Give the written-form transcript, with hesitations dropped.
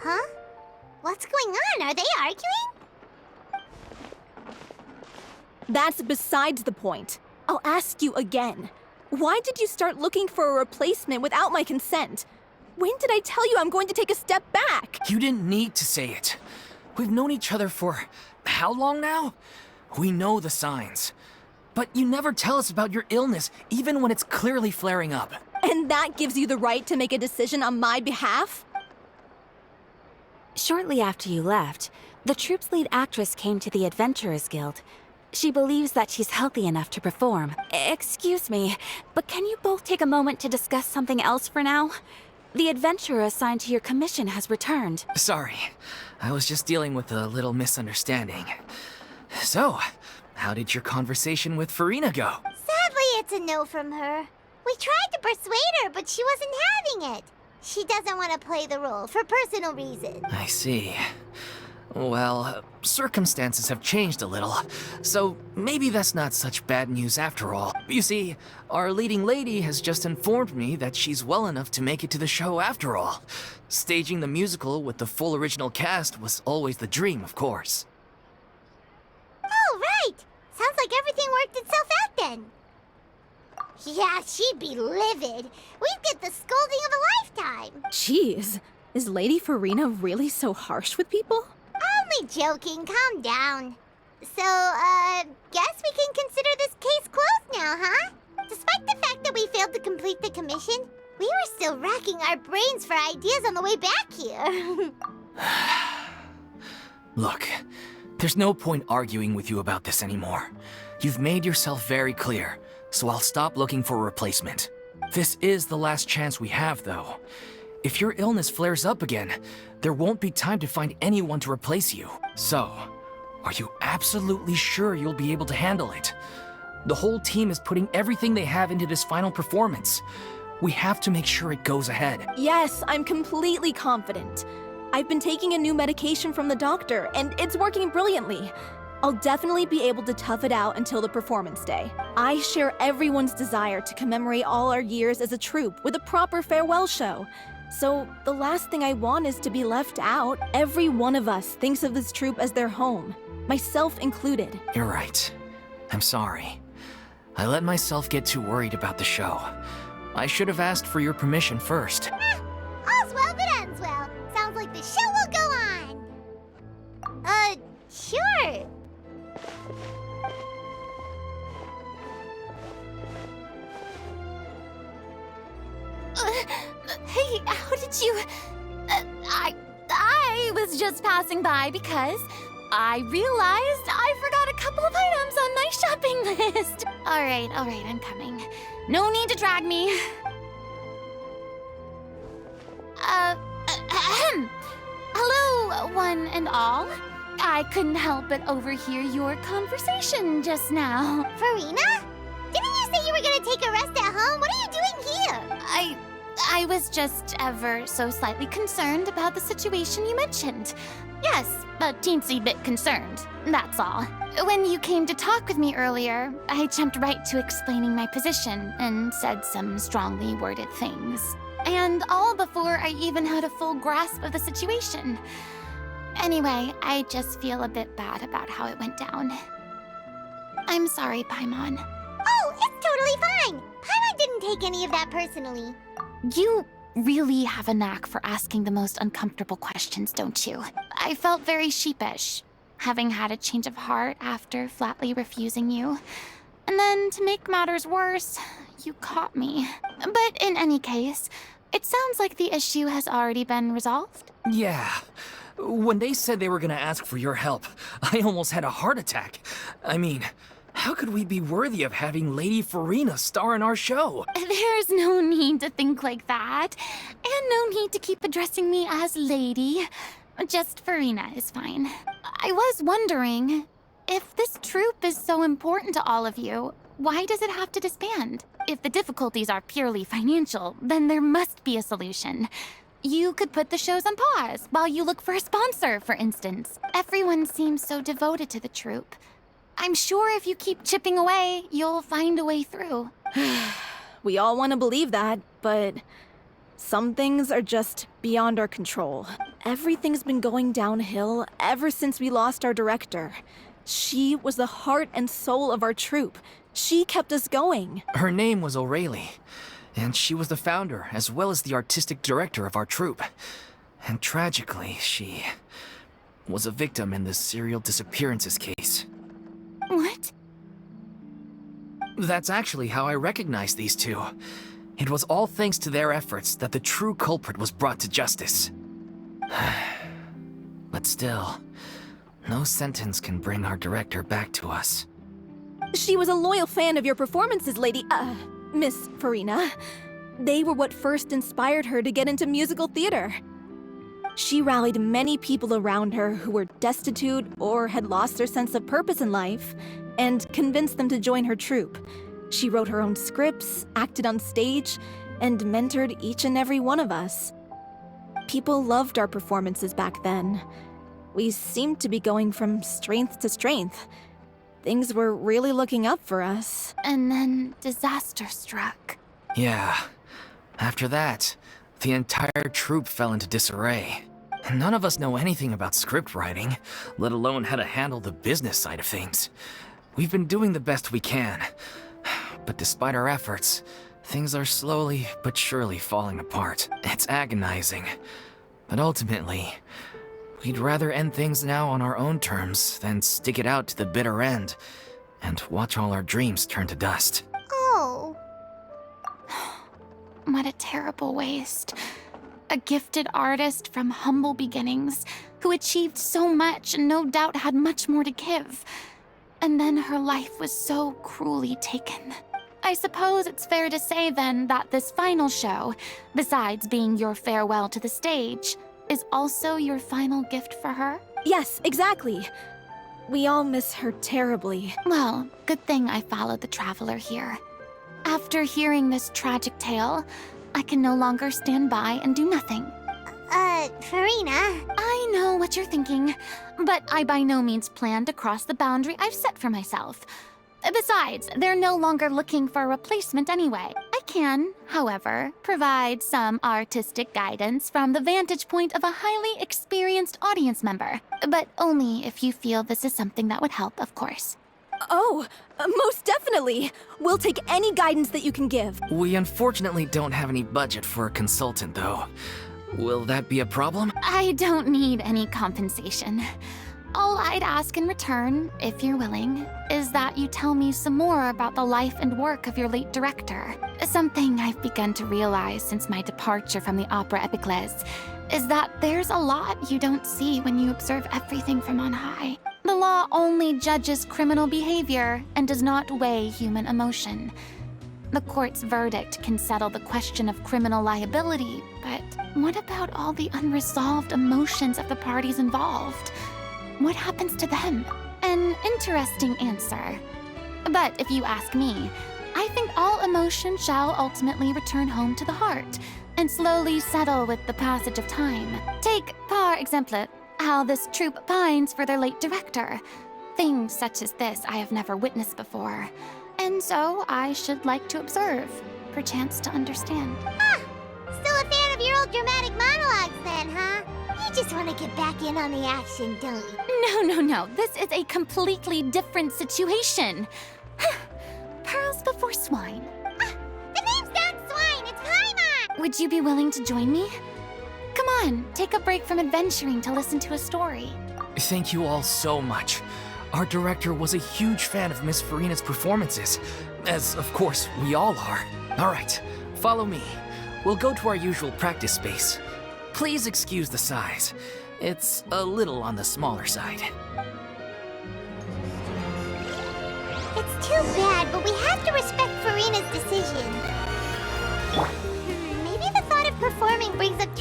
Huh? What's going on? Are they arguing? That's besides the point. I'll ask you again. Why did you start looking for a replacement without my consent? When did I tell you I'm going to take a step back? You didn't need to say it. We've known each other for how long now? We know the signs. But you never tell us about your illness, even when it's clearly flaring up. And that gives you the right to make a decision on my behalf? Shortly after you left, the troupe's lead actress came to the Adventurers Guild. She believes that she's healthy enough to perform. Excuse me, but can you both take a moment to discuss something else for now? The adventurer assigned to your commission has returned. Sorry, I was just dealing with a little misunderstanding. So, how did your conversation with Furina go? Sadly, it's a no from her. We tried to persuade her, but she wasn't having it. She doesn't want to play the role for personal reasons. I see. Well, circumstances have changed a little, so maybe that's not such bad news after all. You see, our leading lady has just informed me that she's well enough to make it to the show after all. Staging the musical with the full original cast was always the dream, of course. Oh, right! Sounds like everything worked itself out then. Yeah, she'd be livid. We'd get the scolding of a lifetime. Jeez, is Lady Furina really so harsh with people? Only joking, calm down. So, guess we can consider this case closed now, huh? Despite the fact that we failed to complete the commission, we were still racking our brains for ideas on the way back here. Look, there's no point arguing with you about this anymore. You've made yourself very clear, so I'll stop looking for a replacement. This is the last chance we have, though. If your illness flares up again, there won't be time to find anyone to replace you. So, are you absolutely sure you'll be able to handle it? The whole team is putting everything they have into this final performance. We have to make sure it goes ahead. Yes, I'm completely confident. I've been taking a new medication from the doctor, and it's working brilliantly. I'll definitely be able to tough it out until the performance day. I share everyone's desire to commemorate all our years as a troupe with a proper farewell show. So the last thing I want is to be left out. Every one of us thinks of this troupe as their home, myself included. You're right. I'm sorry. I let myself get too worried about the show. I should have asked for your permission first. All's well that ends well. Sounds like the show will go on. Sure. Hey, how did you... I was just passing by because I realized I forgot a couple of items on my shopping list. All right, I'm coming. No need to drag me. Hello, one and all. I couldn't help but overhear your conversation just now. Furina? Didn't you say you were gonna take a rest at home? What are you doing here? I was just ever so slightly concerned about the situation you mentioned. Yes, a teensy bit concerned, that's all. When you came to talk with me earlier, I jumped right to explaining my position and said some strongly worded things. And all before I even had a full grasp of the situation. Anyway, I just feel a bit bad about how it went down. I'm sorry, Paimon. Oh, it's totally fine. Paimon didn't take any of that personally. You really have a knack for asking the most uncomfortable questions, don't you? I felt very sheepish, having had a change of heart after flatly refusing you. And then, to make matters worse, you caught me. But in any case, it sounds like the issue has already been resolved. Yeah. When they said they were gonna ask for your help, I almost had a heart attack. I mean, how could we be worthy of having Lady Furina star in our show? There's no need to think like that. And no need to keep addressing me as Lady. Just Furina is fine. I was wondering, if this troupe is so important to all of you, why does it have to disband? If the difficulties are purely financial, then there must be a solution. You could put the shows on pause while you look for a sponsor, for instance. Everyone seems so devoted to the troupe. I'm sure if you keep chipping away, you'll find a way through. We all want to believe that, but Some things are just beyond our control. Everything's been going downhill ever since we lost our director. She was the heart and soul of our troupe. She kept us going. Her name was O'Reilly, and she was the founder as well as the artistic director of our troupe. And tragically, she was a victim in the serial disappearances case. What? That's actually how I recognized these two. It was all thanks to their efforts that the true culprit was brought to justice. But still, no sentence can bring our director back to us. She was a loyal fan of your performances, Miss Furina. They were what first inspired her to get into musical theater. She rallied many people around her who were destitute or had lost their sense of purpose in life, and convinced them to join her troupe. She wrote her own scripts, acted on stage, and mentored each and every one of us. People loved our performances back then. We seemed to be going from strength to strength. Things were really looking up for us. And then disaster struck. Yeah. After that, the entire troupe fell into disarray. None of us know anything about script writing, let alone how to handle the business side of things. We've been doing the best we can. But despite our efforts, things are slowly but surely falling apart. It's agonizing. But ultimately, we'd rather end things now on our own terms than stick it out to the bitter end and watch all our dreams turn to dust. Oh. What a terrible waste. A gifted artist from humble beginnings who achieved so much and no doubt had much more to give. And then her life was so cruelly taken. I suppose it's fair to say then that this final show, besides being your farewell to the stage, is also your final gift for her? Yes, exactly. We all miss her terribly. Well, good thing I followed the traveler here. After hearing this tragic tale, I can no longer stand by and do nothing. Furina. I know what you're thinking, but I by no means plan to cross the boundary I've set for myself. Besides, they're no longer looking for a replacement anyway. I can, however, provide some artistic guidance from the vantage point of a highly experienced audience member, but only if you feel this is something that would help, of course. Oh, most definitely. We'll take any guidance that you can give. We unfortunately don't have any budget for a consultant, though. Will that be a problem? I don't need any compensation. All I'd ask in return, if you're willing, is that you tell me some more about the life and work of your late director. Something I've begun to realize since my departure from the Opera Epiclese is that there's a lot you don't see when you observe everything from on high. The law only judges criminal behavior and does not weigh human emotion. The court's verdict can settle the question of criminal liability, but what about all the unresolved emotions of the parties involved? What happens to them? An interesting answer. But if you ask me, I think all emotion shall ultimately return home to the heart and slowly settle with the passage of time. Take, par exemple, how this troupe pines for their late director. Things such as this I have never witnessed before. And so I should like to observe, perchance to understand. Still a fan of your old dramatic monologues then, huh? You just want to get back in on the action, don't you? No. This is a completely different situation. Pearls before swine. The name's not Swine, it's Paimon! Would you be willing to join me? Come on, take a break from adventuring to listen to a story. Thank you all so much. Our director was a huge fan of Miss Furina's performances, as of course we all are. All right, follow me. We'll go to our usual practice space. Please excuse the size. It's a little on the smaller side. It's too bad, but we have to respect Furina's decision. Maybe the thought of performing brings up